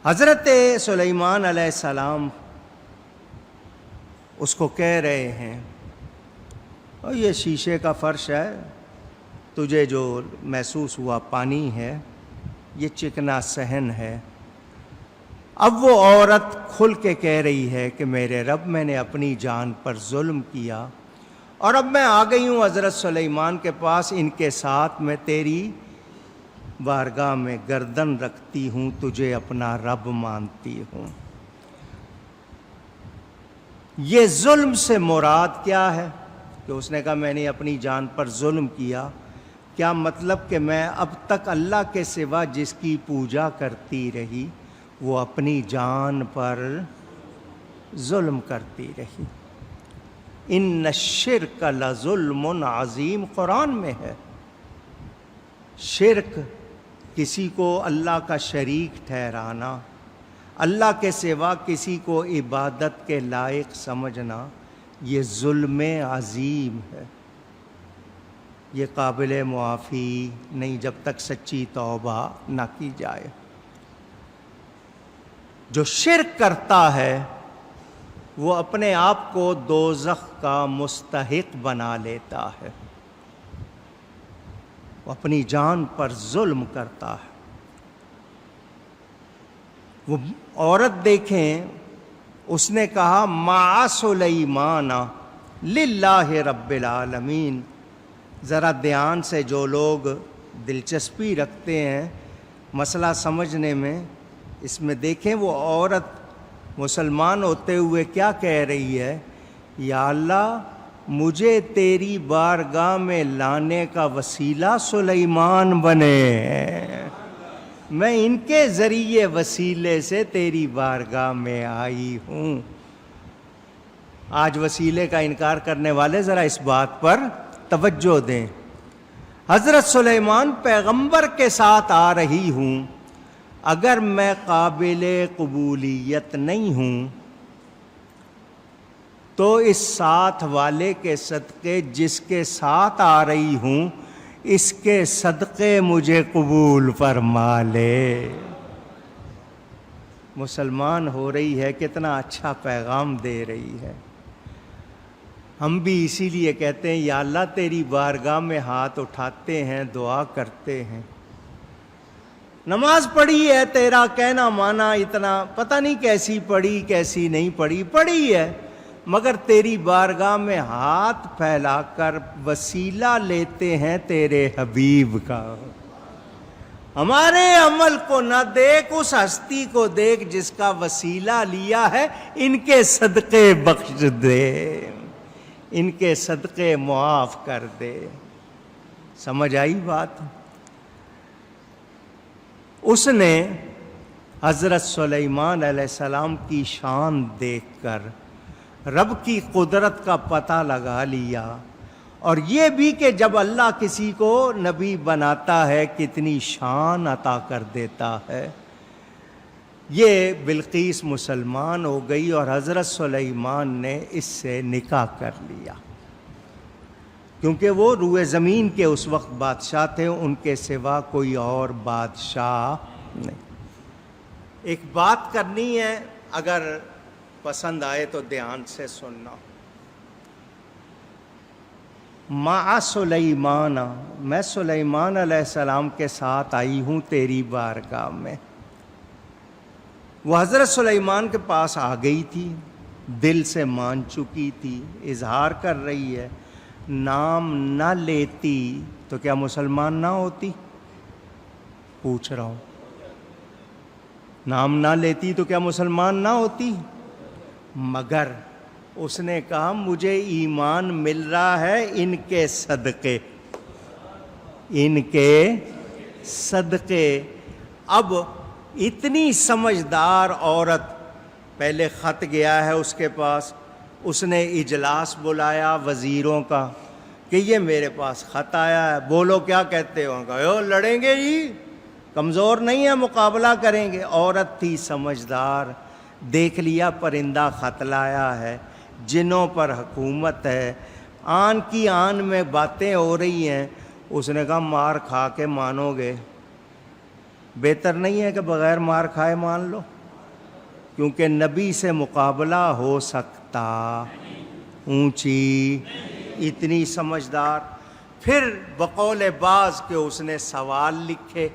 حضرت سلیمان علیہ السلام اس کو کہہ رہے ہیں اور یہ شیشے کا فرش ہے، تجھے جو محسوس ہوا پانی ہے، یہ چکنا صحن ہے۔ اب وہ عورت کھل کے کہہ رہی ہے کہ میرے رب، میں نے اپنی جان پر ظلم کیا اور اب میں آ گئی ہوں حضرت سلیمان کے پاس، ان کے ساتھ میں تیری بارگاہ میں گردن رکھتی ہوں، تجھے اپنا رب مانتی ہوں۔ یہ ظلم سے مراد کیا ہے کہ اس نے کہا میں نے اپنی جان پر ظلم کیا؟ کیا مطلب کہ میں اب تک اللہ کے سوا جس کی پوجا کرتی رہی وہ اپنی جان پر ظلم کرتی رہی۔ ان الشرک لظلم عظیم، قرآن میں ہے۔ شرک کسی کو اللہ کا شریک ٹھہرانا، اللہ کے سوا کسی کو عبادت کے لائق سمجھنا، یہ ظلم عظیم ہے۔ یہ قابل معافی نہیں جب تک سچی توبہ نہ کی جائے۔ جو شرک کرتا ہے وہ اپنے آپ کو دوزخ کا مستحق بنا لیتا ہے، وہ اپنی جان پر ظلم کرتا ہے۔ وہ عورت دیکھیں، اس نے کہا مع سلیمان للہ رب العالمین۔ ذرا دھیان سے جو لوگ دلچسپی رکھتے ہیں مسئلہ سمجھنے میں، اس میں دیکھیں وہ عورت مسلمان ہوتے ہوئے کیا کہہ رہی ہے؟ یا اللہ، مجھے تیری بارگاہ میں لانے کا وسیلہ سلیمان بنے، میں ان کے ذریعے وسیلے سے تیری بارگاہ میں آئی ہوں۔ آج وسیلے کا انکار کرنے والے ذرا اس بات پر توجہ دیں۔ حضرت سلیمان پیغمبر کے ساتھ آ رہی ہوں، اگر میں قابل قبولیت نہیں ہوں تو اس ساتھ والے کے صدقے جس کے ساتھ آ رہی ہوں اس کے صدقے مجھے قبول فرما لے۔ مسلمان ہو رہی ہے، کتنا اچھا پیغام دے رہی ہے۔ ہم بھی اسی لیے کہتے ہیں یا اللہ تیری بارگاہ میں ہاتھ اٹھاتے ہیں، دعا کرتے ہیں۔ نماز پڑھی ہے، تیرا کہنا مانا اتنا پتہ نہیں کیسی پڑھی کیسی نہیں پڑھی، پڑھی ہے، مگر تیری بارگاہ میں ہاتھ پھیلا کر وسیلہ لیتے ہیں تیرے حبیب کا۔ ہمارے عمل کو نہ دیکھ، اس ہستی کو دیکھ جس کا وسیلہ لیا ہے، ان کے صدقے بخش دے، ان کے صدقے معاف کر دے۔ سمجھ آئی بات؟ اس نے حضرت سلیمان علیہ السلام کی شان دیکھ کر رب کی قدرت کا پتہ لگا لیا، اور یہ بھی کہ جب اللہ کسی کو نبی بناتا ہے کتنی شان عطا کر دیتا ہے۔ یہ بلقیس مسلمان ہو گئی اور حضرت سلیمان نے اس سے نکاح کر لیا، کیونکہ وہ روئے زمین کے اس وقت بادشاہ تھے، ان کے سوا کوئی اور بادشاہ نہیں۔ ایک بات کرنی ہے، اگر پسند آئے تو دھیان سے سننا۔ مع سلیمان، میں سلیمان علیہ السلام کے ساتھ آئی ہوں تیری بارگاہ میں۔ وہ حضرت سلیمان کے پاس آ گئی تھی، دل سے مان چکی تھی، اظہار کر رہی ہے۔ نام نہ لیتی تو کیا مسلمان نہ ہوتی؟ پوچھ رہا ہوں، نام نہ لیتی تو کیا مسلمان نہ ہوتی؟ مگر اس نے کہا مجھے ایمان مل رہا ہے ان کے صدقے، ان کے صدقے۔ اب اتنی سمجھدار عورت، پہلے خط گیا ہے اس کے پاس، اس نے اجلاس بلایا وزیروں کا کہ یہ میرے پاس خط آیا ہے، بولو کیا کہتے ہو؟ کہو لڑیں گے جی، کمزور نہیں ہے، مقابلہ کریں گے۔ عورت تھی سمجھدار، دیکھ لیا پرندہ خط لایا ہے، جنوں پر حکومت ہے، آن کی آن میں باتیں ہو رہی ہیں۔ اس نے کہا مار کھا کے مانو گے، بہتر نہیں ہے کہ بغیر مار کھائے مان لو؟ کیونکہ نبی سے مقابلہ ہو سکتا؟ اونچی، اتنی سمجھدار. پھر بقول بعض کہ اس نے سوال لکھے،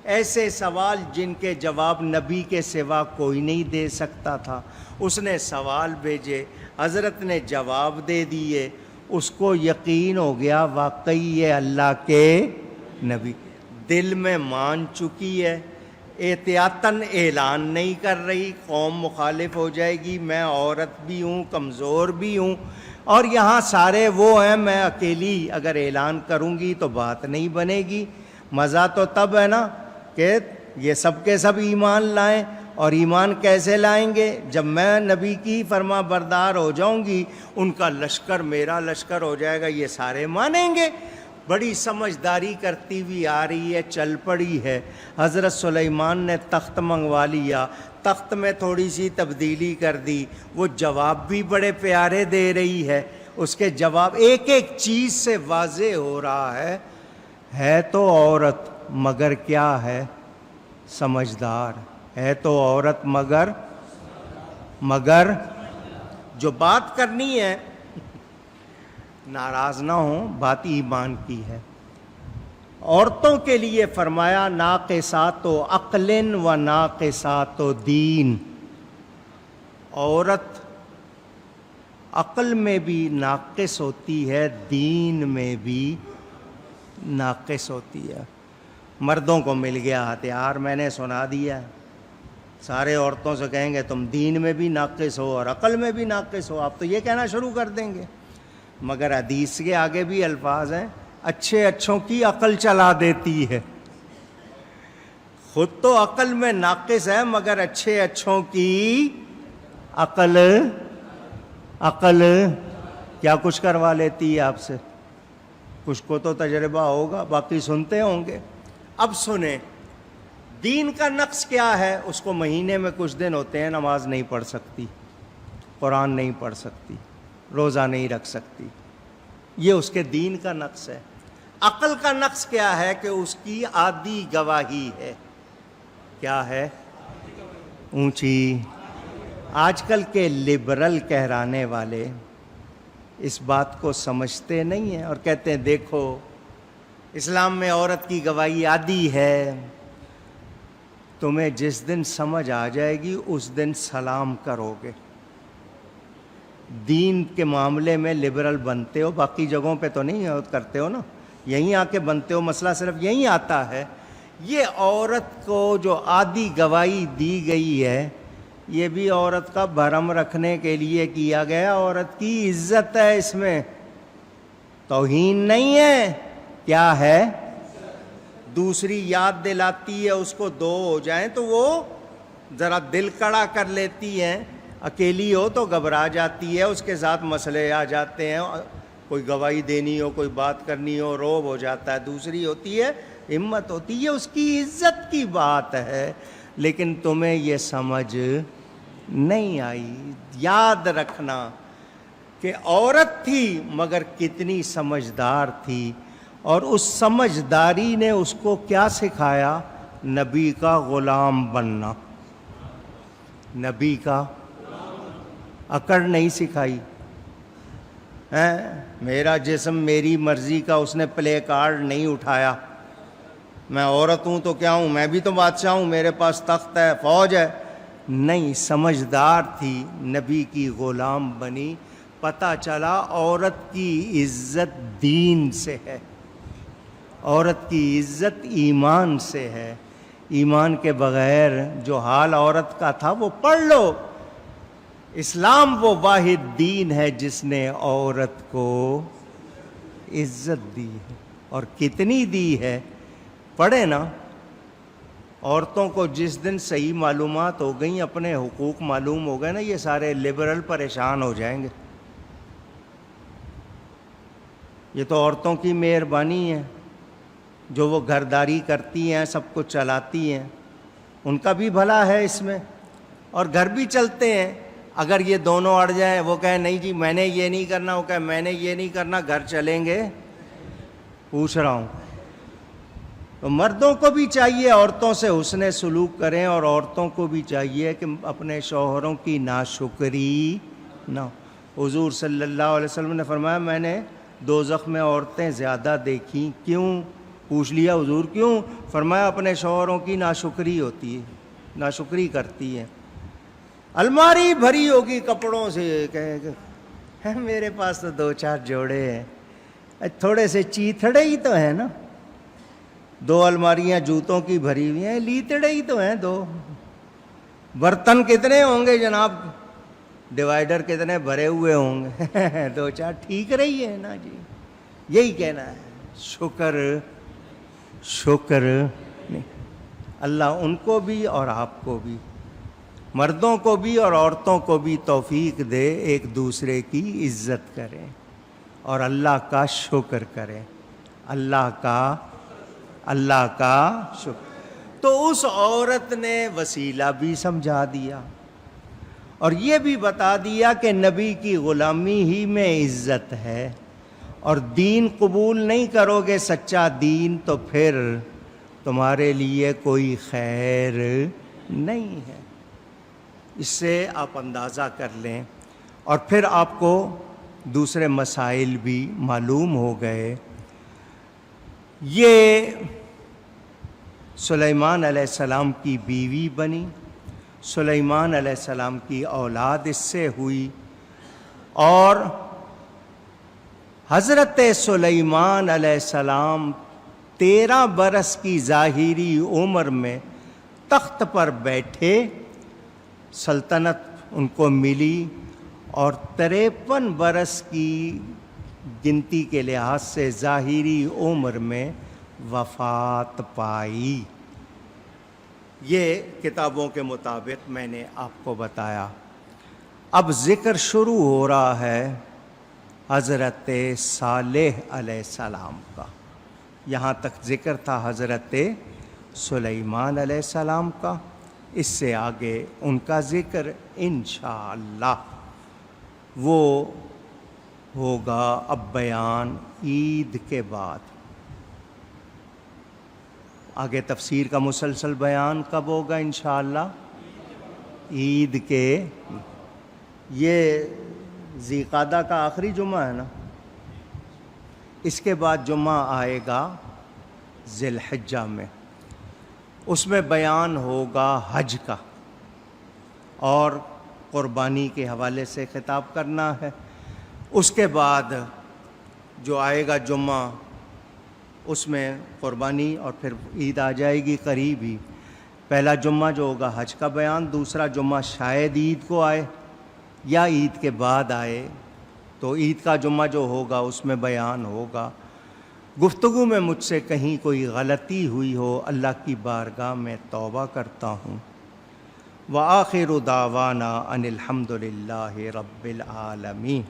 ایسے سوال جن کے جواب نبی کے سوا کوئی نہیں دے سکتا تھا. اس نے سوال بھیجے، حضرت نے جواب دے دیے. اس کو یقین ہو گیا واقعی یہ اللہ کے نبی. دل میں مان چکی ہے، احتیاطاً اعلان نہیں کر رہی، قوم مخالف ہو جائے گی، میں عورت بھی ہوں، کمزور بھی ہوں، اور یہاں سارے وہ ہیں، میں اکیلی اگر اعلان کروں گی تو بات نہیں بنے گی. مزہ تو تب ہے نا کہ یہ سب کے سب ایمان لائیں. اور ایمان کیسے لائیں گے؟ جب میں نبی کی فرما بردار ہو جاؤں گی، ان کا لشکر میرا لشکر ہو جائے گا، یہ سارے مانیں گے. بڑی سمجھداری کرتی ہوئی آ رہی ہے، چل پڑی ہے. حضرت سلیمان نے تخت منگوا لیا، تخت میں تھوڑی سی تبدیلی کر دی. وہ جواب بھی بڑے پیارے دے رہی ہے. اس کے جواب ایک ایک چیز سے واضح ہو رہا ہے تو عورت مگر کیا ہے؟ سمجھدار ہے. تو عورت مگر جو بات کرنی ہے، ناراض نہ ہوں، بات ایمان کی ہے. عورتوں کے لیے فرمایا ناقصات و عقل و ناقصات و دین. عورت عقل میں بھی ناقص ہوتی ہے، دین میں بھی ناقص ہوتی ہے. مردوں کو مل گیا ہتھیار، میں نے سنا دیا. سارے عورتوں سے کہیں گے تم دین میں بھی ناقص ہو اور عقل میں بھی ناقص ہو، آپ تو یہ کہنا شروع کر دیں گے. مگر حدیث کے آگے بھی الفاظ ہیں، اچھے اچھوں کی عقل چلا دیتی ہے. خود تو عقل میں ناقص ہے، مگر اچھے اچھوں کی عقل کیا کچھ کروا لیتی ہے آپ سے. کچھ کو تو تجربہ ہوگا، باقی سنتے ہوں گے. اب سنیں، دین کا نقص کیا ہے؟ اس کو مہینے میں کچھ دن ہوتے ہیں نماز نہیں پڑھ سکتی، قرآن نہیں پڑھ سکتی، روزہ نہیں رکھ سکتی. یہ اس کے دین کا نقص ہے. عقل کا نقص کیا ہے؟ کہ اس کی عادی گواہی ہے. کیا ہے؟ اونچی. آج کل کے لبرل کہرانے والے اس بات کو سمجھتے نہیں ہیں اور کہتے ہیں دیکھو اسلام میں عورت کی گواہی عادی ہے. تمہیں جس دن سمجھ آ جائے گی اس دن سلام کرو گے. دین کے معاملے میں لبرل بنتے ہو، باقی جگہوں پہ تو نہیں کرتے ہو نا، یہیں آ کے بنتے ہو. مسئلہ صرف یہیں آتا ہے. یہ عورت کو جو عادی گواہی دی گئی ہے، یہ بھی عورت کا بھرم رکھنے کے لیے کیا گیا. عورت کی عزت ہے اس میں، توہین نہیں ہے. کیا ہے؟ دوسری یاد دلاتی ہے اس کو، دو ہو جائیں تو وہ ذرا دل کڑا کر لیتی ہیں. اکیلی ہو تو گھبرا جاتی ہے، اس کے ساتھ مسئلے آ جاتے ہیں، کوئی گواہی دینی ہو، کوئی بات کرنی ہو، روب ہو جاتا ہے. دوسری ہوتی ہے ہمت ہوتی ہے، اس کی عزت کی بات ہے. لیکن تمہیں یہ سمجھ نہیں آئی. یاد رکھنا کہ عورت تھی مگر کتنی سمجھدار تھی، اور اس سمجھداری نے اس کو کیا سکھایا؟ نبی کا غلام بننا. نبی کا اکڑ نہیں سکھائی. میرا جسم میری مرضی کا اس نے پلے کارڈ نہیں اٹھایا. میں عورت ہوں تو کیا ہوں، میں بھی تو بادشاہ ہوں، میرے پاس تخت ہے، فوج ہے. نہیں، سمجھدار تھی، نبی کی غلام بنی. پتہ چلا عورت کی عزت دین سے ہے، عورت کی عزت ایمان سے ہے. ایمان کے بغیر جو حال عورت کا تھا وہ پڑھ لو. اسلام وہ واحد دین ہے جس نے عورت کو عزت دی ہے، اور کتنی دی ہے پڑھے نا. عورتوں کو جس دن صحیح معلومات ہو گئیں، اپنے حقوق معلوم ہو گئے نا، یہ سارے لبرل پریشان ہو جائیں گے. یہ تو عورتوں کی مہربانی ہے جو وہ گھرداری کرتی ہیں، سب کچھ چلاتی ہیں، ان کا بھی بھلا ہے اس میں، اور گھر بھی چلتے ہیں. اگر یہ دونوں اڑ جائیں، وہ کہیں نہیں جی میں نے یہ نہیں کرنا، وہ کہے میں نے یہ نہیں کرنا، گھر چلیں گے؟ پوچھ رہا ہوں. تو مردوں کو بھی چاہیے عورتوں سے حسن سلوک کریں، اور عورتوں کو بھی چاہیے کہ اپنے شوہروں کی ناشکری نہ۔ حضور صلی اللہ علیہ وسلم نے فرمایا میں نے دوزخ میں عورتیں زیادہ دیکھیں، کیوں؟ پوچھ لیا حضور کیوں؟ فرمایا اپنے شوہروں کی ناشکری ہوتی ہے، ناشکری کرتی ہے۔ الماری بھری ہوگی کپڑوں سے، کہے کہ میرے پاس تو 2-4 جوڑے ہیں، تھوڑے سے چیتھڑے ہی تو ہیں نا، 2 الماریاں جوتوں کی بھری ہوئی ہیں، لیتڑے ہی تو ہیں 2۔ برتن کتنے ہوں گے جناب، ڈیوائیڈر کتنے بھرے ہوئے ہوں گے، 2-4 ٹھیک رہی ہے نا جی۔ یہی کہنا ہے، شکر نہیں۔ اللہ ان کو بھی اور آپ کو بھی، مردوں کو بھی اور عورتوں کو بھی توفیق دے ایک دوسرے کی عزت کریں اور اللہ کا شکر کریں، اللہ کا شکر۔ تو اس عورت نے وسیلہ بھی سمجھا دیا اور یہ بھی بتا دیا کہ نبی کی غلامی ہی میں عزت ہے، اور دین قبول نہیں کرو گے سچا دین تو پھر تمہارے لیے کوئی خیر نہیں ہے۔ اس سے آپ اندازہ کر لیں، اور پھر آپ کو دوسرے مسائل بھی معلوم ہو گئے۔ یہ سلیمان علیہ السلام کی بیوی بنی، سلیمان علیہ السلام کی اولاد اس سے ہوئی، اور حضرت سلیمان علیہ السلام 13 برس کی ظاہری عمر میں تخت پر بیٹھے، سلطنت ان کو ملی، اور 53 برس کی گنتی کے لحاظ سے ظاہری عمر میں وفات پائی۔ یہ کتابوں کے مطابق میں نے آپ کو بتایا۔ اب ذکر شروع ہو رہا ہے حضرت صالح علیہ السلام کا۔ یہاں تک ذکر تھا حضرت سلیمان علیہ السلام کا، اس سے آگے ان کا ذکر انشاءاللہ وہ ہوگا اب بیان عید کے بعد۔ آگے تفسیر کا مسلسل بیان کب ہوگا انشاءاللہ؟ عید کے، یہ ذی قعدہ کا آخری جمعہ ہے نا، اس کے بعد جمعہ آئے گا ذی الحجہ میں، اس میں بیان ہوگا حج کا، اور قربانی کے حوالے سے خطاب کرنا ہے۔ اس کے بعد جو آئے گا جمعہ، اس میں قربانی اور پھر عید آ جائے گی قریب ہی۔ پہلا جمعہ جو ہوگا حج کا بیان، دوسرا جمعہ شاید عید کو آئے یا عید کے بعد آئے، تو عید کا جمعہ جو ہوگا اس میں بیان ہوگا۔ گفتگو میں مجھ سے کہیں کوئی غلطی ہوئی ہو، اللہ کی بارگاہ میں توبہ کرتا ہوں۔ وآخر دعوانا ان الحمد للہ رب العالمین۔